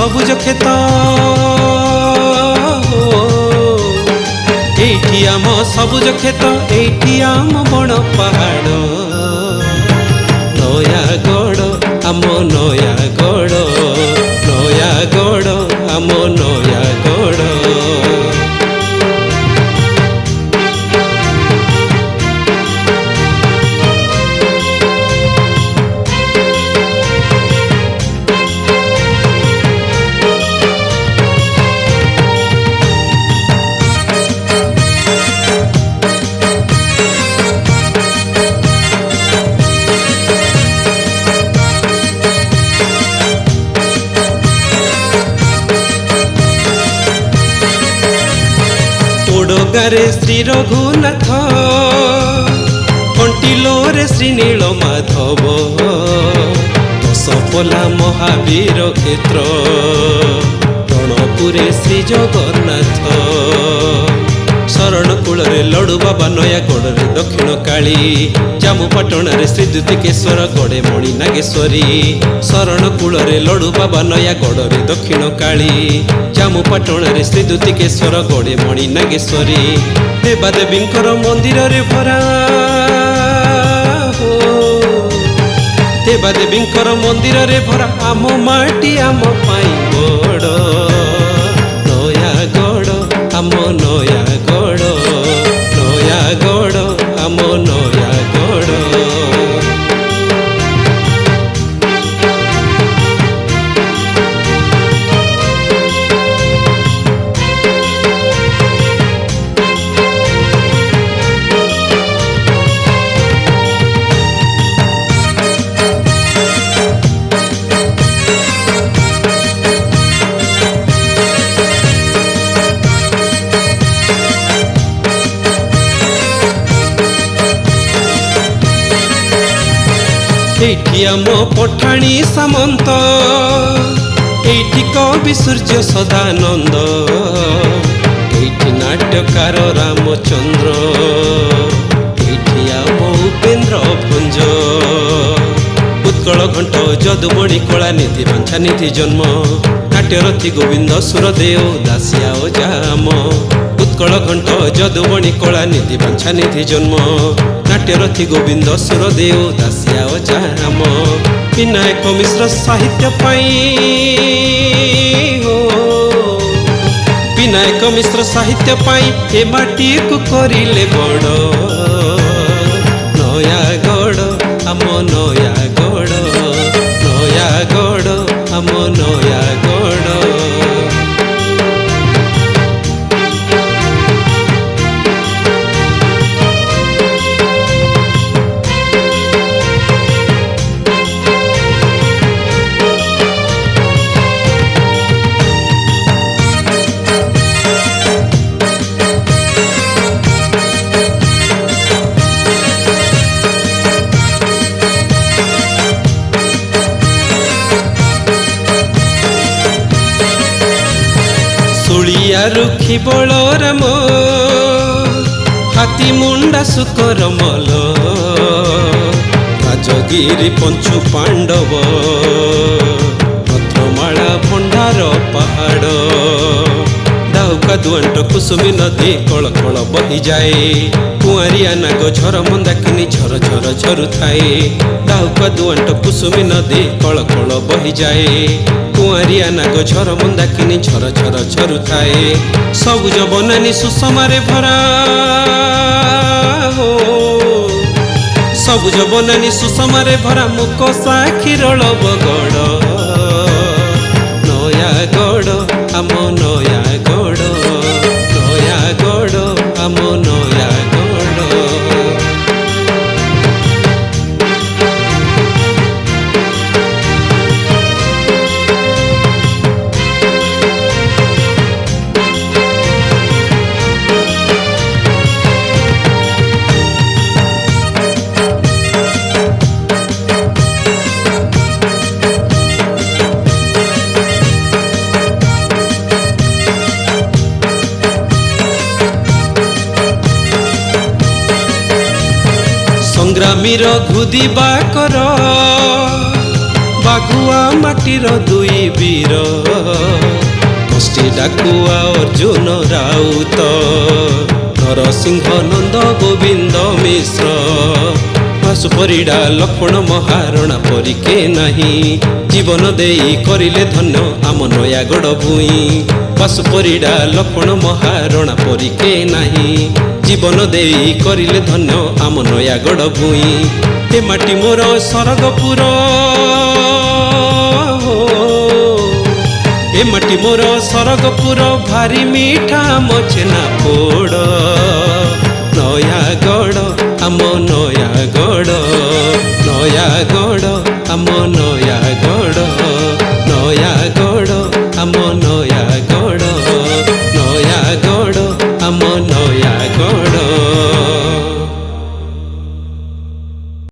सबुज खेत एठी आम सबुज खेत एठी आम बण पहाड़ नयागढ़ आम नयागढ़ नयागढ़ आम नयागढ़ ओडगारे श्री रघुनाथ कंटिलोरे श्री नीलमाधव दशपला महावीर क्षेत्र रणपुरे श्री जगन्नाथ शरण कूल लडू बाबा नयागढ़ दक्षिण काली जामुपाटण श्री द्युतिकेश्वर गड़े मणि नागेश्वरी शरण कूल लडू बाबा नयागढ़ दक्षिण काली जामुपाटण श्री द्युतिकेश्वर गड़े मणि नागेश्वरी देवादेवी मंदिर रे भरा देवादेवी मंदिर रे भरा आम माटी आम पाई बड़ नयागढ़ आम नयागढ़ नयागढ़ आम नयागढ़ एठी आम पठाणी सामंत एठी कवि सूर्य सदानंद एठी नाट्यकार रामचंद्र एठी आम उपेन्द्र भंज उत्कल घंट जदुमणि कलानिधि बांछानिधि जन्म नाट्यरथी गोविंद सुरदेव दासिया जाम उत्कल घंट जदुमणि कलानिधि बांछानिधि जन्म नाट्यरथी गोविंद सुरदेव दासिया जाम विनायक मिश्र साहित्य विनायक मिश्र साहित्य ए माटी को करिले बड़ नयागढ़ आम नयागढ़ नयागढ़ आम नयागढ़ रुखी बलराम हाथी मुंडा सुकर मल राजगिरी पंचु पांडव भद्रमाला भंडार पहाड़ दाउका दुआंट कुसुमी नदी कल कल बही जाए कुआरिया नाग झर मंदाकिनी झर झर झरु थाए दाउका दुआंट कुसुमी नदी कल कल बही जाए कुआरिया नाग झर मंदाकिनी झर झर झरु थाए सबुज बनानी सुषमारे भरा सबुज बनानी सुषमारे भरा मुक साक्षीर बगड़ नयागढ़ आम नयागढ़ नयागढ़ आम नयागढ़ संग्रामीर घुदी बाकर बाघुआ माटीर दुई ବୀର ଗୋଷ୍ଠୀ ଡାକୁଆ ଅର୍ଜୁନ ରାଉତ ନରସିଂହ ନନ୍ଦ ଗୋବିନ୍ଦ ମିଶ୍ର ବାସୁ ପରିଡ଼ା ଲକ୍ଷ୍ମଣ ମହାରଣା ପରିକେ ନାହିଁ ଜୀବନ ଦେଇ କରିଲେ ଧନ୍ୟ ଆମ ନୟାଗଡ଼ ଭୂଇଁ ବାସୁ ପରିଡ଼ା ଲକ୍ଷ୍ମଣ ମହାରଣା ପରିକେ ନାହିଁ ଜୀବନ ଦେଇ କରିଲେ ଧନ୍ୟ ଆମ ନୟାଗଡ଼ ଭୂଇଁ ଏ ମାଟି ମୋର ସରଗପୁର ଏ ମାଟି ମୋର ସରଗପୁର ଭାରି ମିଠା ମୋ ଛେନା ପୋଡ଼